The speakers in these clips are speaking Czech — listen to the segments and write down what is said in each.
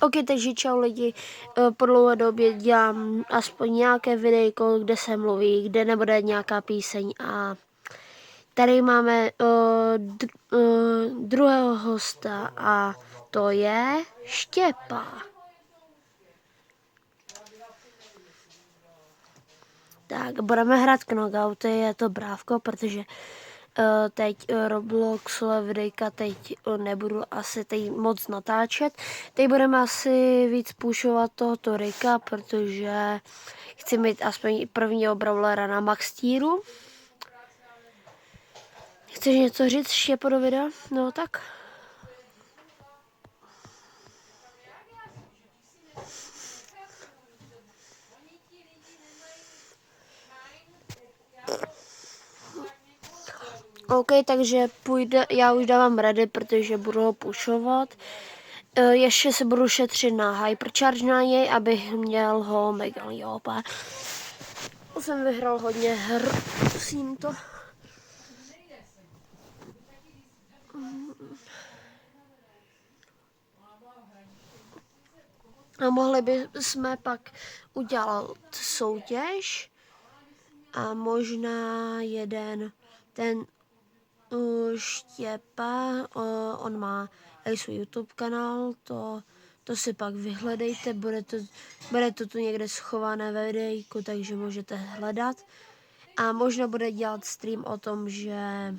Ok, takže čau lidi, po dlouhé době dělám aspoň nějaké videjko, kde se mluví, kde nebude nějaká píseň a tady máme druhého hosta a to je Štěpa. Tak, budeme hrát Knockout, je to brávko, protože teď Robloxové videjka teď nebudu asi teď moc natáčet. Teď budeme asi víc pušovat tohoto Rika, protože chci mít aspoň prvního brawlera na max tieru. Chceš něco říct, Štěpo, do videa? No tak. OK, takže já už dávám ready, protože budu ho pušovat. Ještě se budu šetřit na hypercharge na něj, abych měl ho mega jopa. Jsem vyhrál hodně her s tímto. A mohli bychom pak udělat soutěž a možná jeden ten Štěpa, on má i svůj YouTube kanál, to si pak vyhledejte, bude to tu někde schované ve videjku, takže můžete hledat. A možná bude dělat stream o tom, že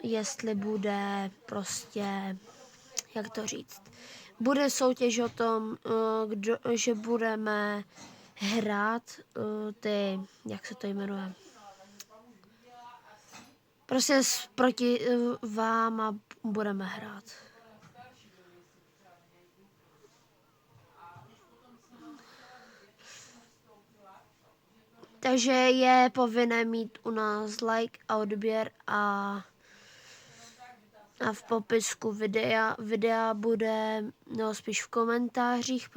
jestli bude prostě, jak to říct, bude soutěž o tom, že budeme hrát ty, jak se to jmenuje, prostě proti vám a budeme hrát. Takže je povinné mít u nás like a odběr a v popisku videa bude, no spíš v komentářích,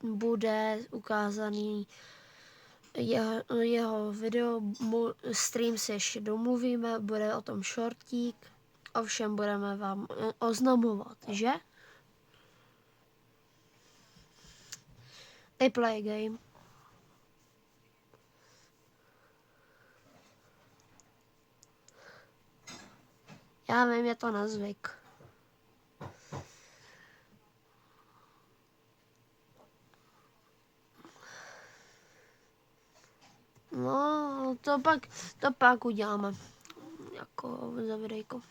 bude ukázaný jeho video, stream se ještě domluvíme, bude o tom shortík, ovšem budeme vám oznamovat, že? I play game. Já vím, je to na zvyk. No, to pak uděláme. Jako za videjko.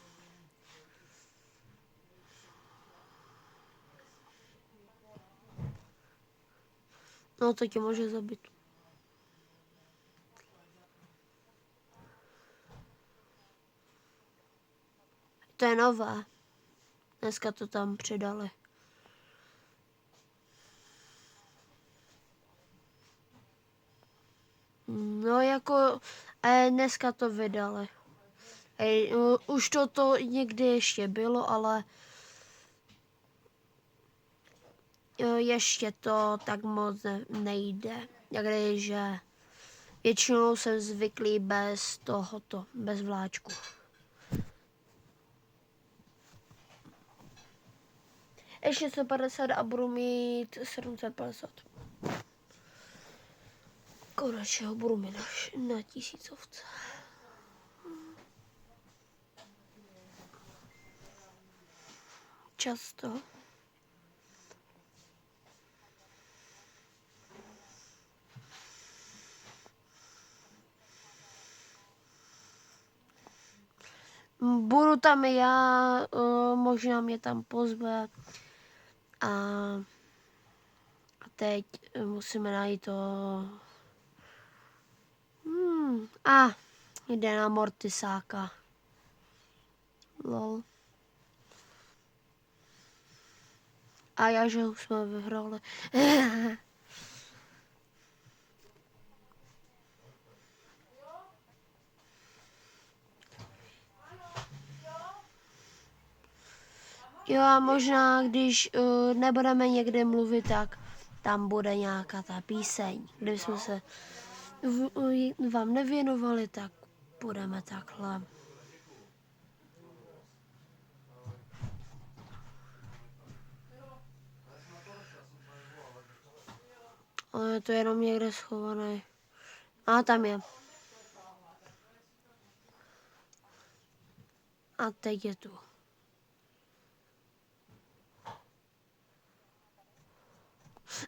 No, to tě může zabít. To je nové. Dneska to tam přidali. No jako, dneska to vydali. Už to někdy ještě bylo, ale ještě to tak moc nejde. Jak že většinou jsem zvyklý bez tohoto, bez vláčku. Ještě 150 a budu mít 750. Konečně ho budu mít na 1000. Často. Budu tam já, možná mě tam pozve. A teď musíme najít to. Jde na Mortisáka. Lol. A já, že už jsme vyhrali. Jo, a možná, když nebudeme někde mluvit, tak tam bude nějaká ta píseň. Kdybychom se vám nevěnovali, tak budeme takhle. je to jenom někde schované. A tam je. A teď je tu.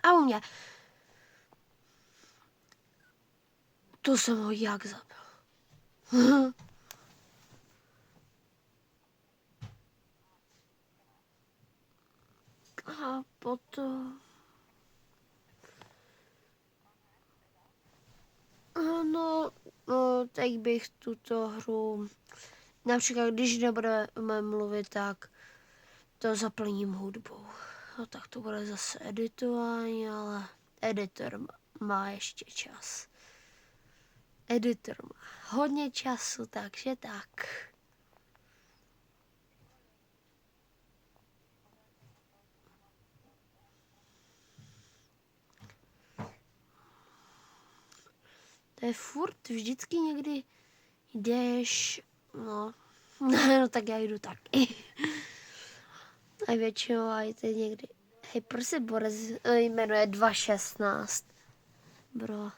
A u mě. To jsem ho jak zabil. A potom... No, teď bych tuto hru... Například, když nebudeme mluvit, tak to zaplním hudbou. No tak to bude zase editování, ale editor má ještě čas. Editor má hodně času, takže tak. To je furt, vždycky někdy jdeš, no, no tak já jdu taky. A většinou aj teď někdy, hej, proč se Borec jmenuje 2.16, bro.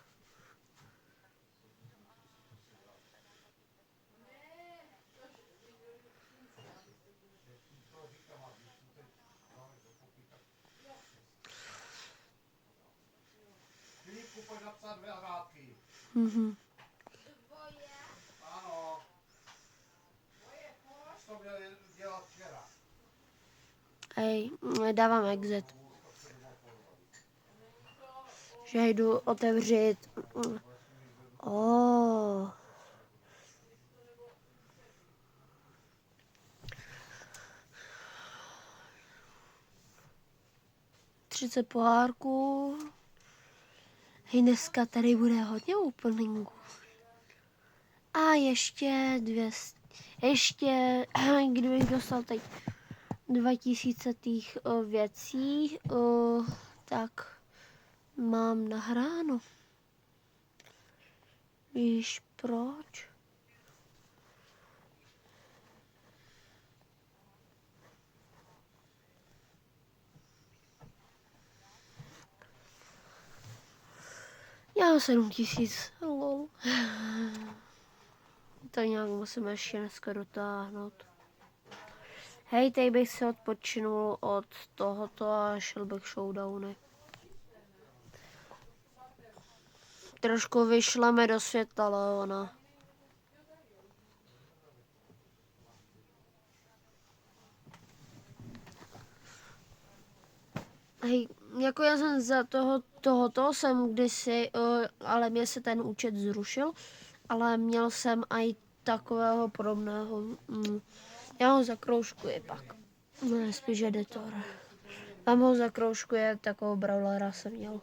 Mhm. Ano. To měl dělat včera. Hej, dávám exit. Že jdu otevřít. Oh. Třicet pohárků. Hej, dneska tady bude hodně openingu. A ještě 200. Ještě, kdybych dostal teď 2000 těch věcí, tak mám nahráno. Víš proč? Já mám 7000, lol. To nějak musím ještě dneska dotáhnout. Hej, teď bych se odpočinul od tohoto a šel bych showdowny. Trošku vyšleme do světa Leona. Hej, jako já jsem za tohoto jsem kdysi, ale mě se ten účet zrušil, ale měl jsem i takového podobného. Já ho zakroužkuji pak. No, spíš editor. Tam ho zakroužkuje, takovou brawlera jsem měl.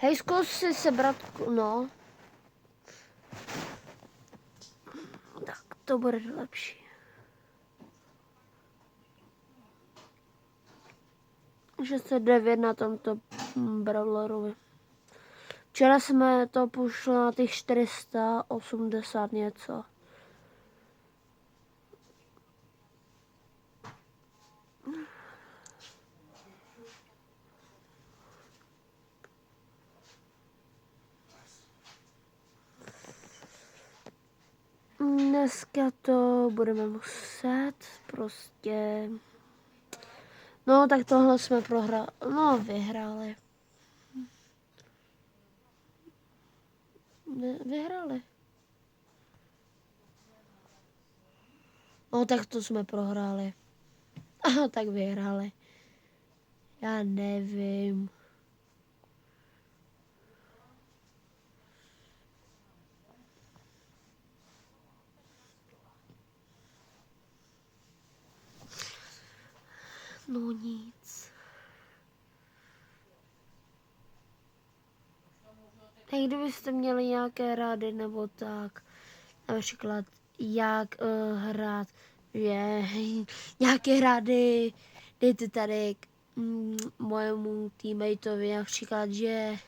Hej, zkus si sebrat, no. Tak, to bude lepší. Že se 9 na tomto brawlerovi. Včera jsme to pošli na těch 480 něco. Dneska to budeme muset prostě... No, tak tohle jsme prohráli. No, vyhráli. Vyhráli. No, tak to jsme prohráli. tak vyhráli. Já nevím. No nic. Tak kdybyste měli nějaké rády nebo tak, například jak hrát, nějaké rády, dejte tady k mojemu teammateovi například, že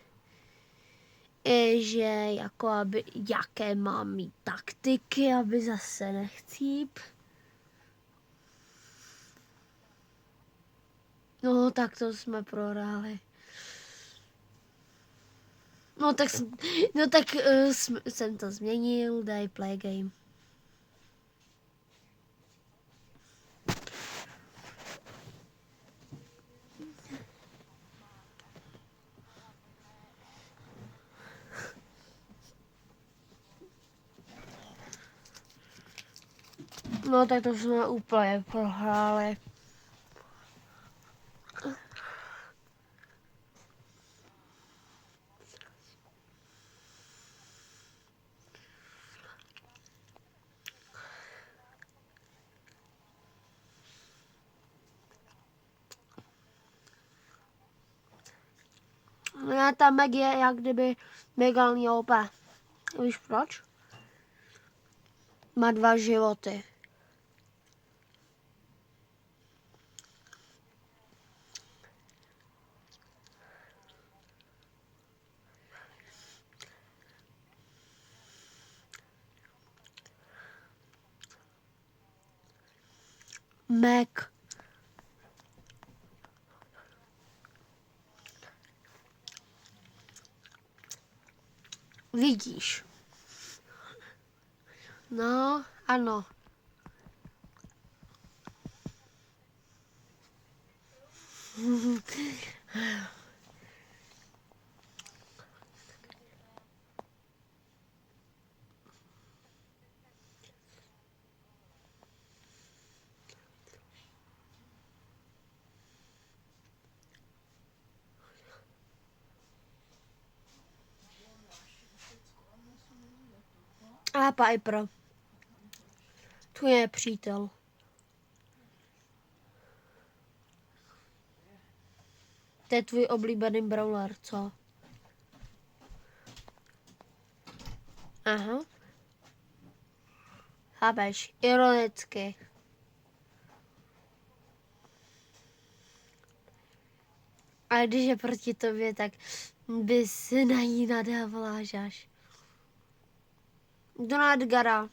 jako aby, jaké mám mít taktiky, aby zase nechcíp. No tak to jsme prohráli. No tak jsem to změnil, daj play game. No tak to jsme úplně prohráli. No, ta Meg je jak kdyby megální OP. Víš proč? Má 2 životy. Meg. Vidíš. No, ano. A Piper. Tu je přítel. To je tvůj oblíbený brawler, co? Aha. Chápeš, ironicky. A když je proti tobě, tak bys na ní nadávala žáš. Jdu na Edgara.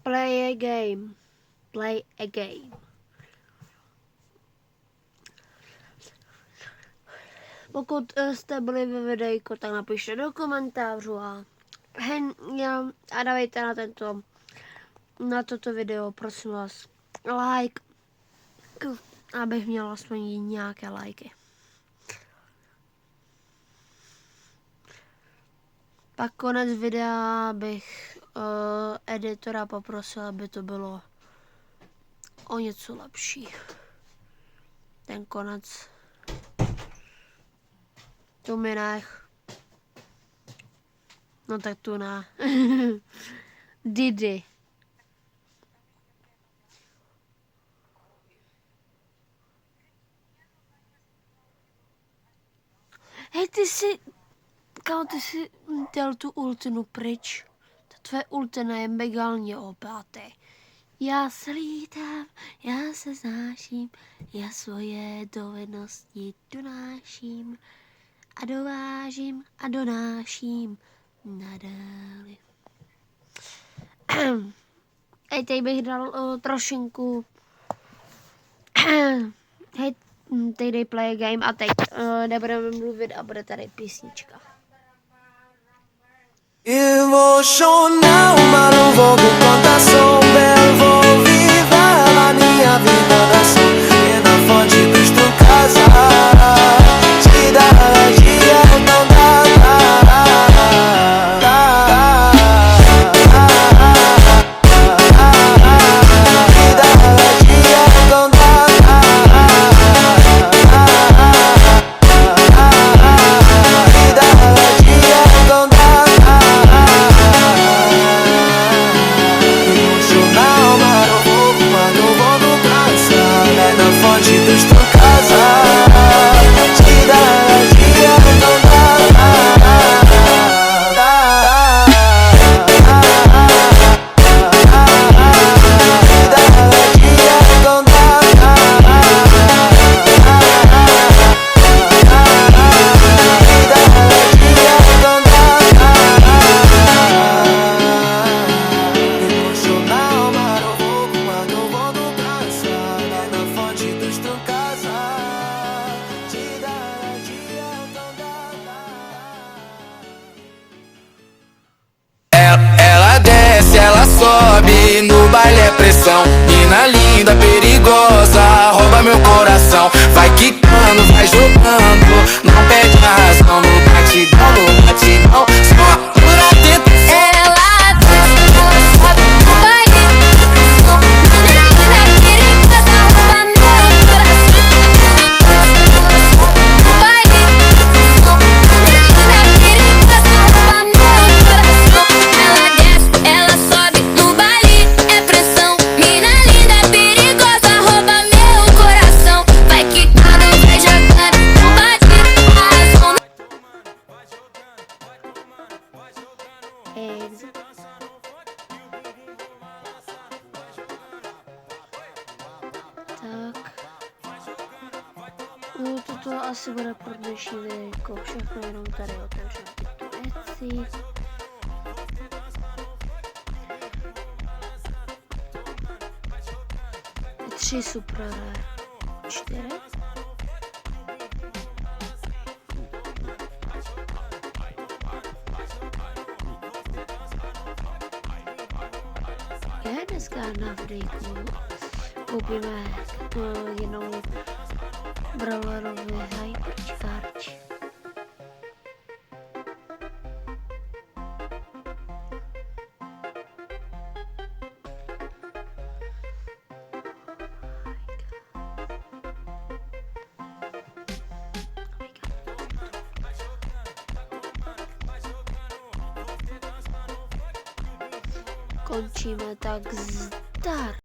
Play a game. Play a game. Pokud jste byli ve videjku, tak napište do komentářů a dávejte na toto video, prosím vás, like, abych měla aspoň nějaké lajky. Pak konec videa bych editora poprosil, aby to bylo o něco lepší. Ten konec. Tu mi nech. No tak tu ne. Didi. Hej, ty si dal tu ultinu pryč. Ta tvoje ultina je megálně opáté. Já se lítám, já se znáším, já svoje dovednosti donáším a dovážím a donáším nadále. Hej, teď bych dal trošinku. Hej, teď dej play game a teď nebudeme mluvit a bude tady písnička. Eu vou chorar uma nuvem com contação bela, vou viver a minha vida da sol, e na fonte dos tu casa, te dar pressão. Mina linda, perigosa, rouba meu coração. Vai quicando, vai jogando, não perde a razão. No batidão, só por atento. Ela desce, ela sobe no baile. Mina linda, perigosa, rouba meu coração. Ela sobe no baile. Mina linda, perigosa, rouba meu coração. Ela desce, ela sobe no baile. É pressão. Mina linda, perigosa, rouba meu coração. Vai quicando, vai jogando, não bate a razão. Exit. Tak. No toto asi bude pro dnešní videjko všechno, jenom tady otevřeme tyto věci. Tři super rare. 4. Já dneska na videjku koupíme jinou brawlerovi hypercharge. Končíme tak zdar.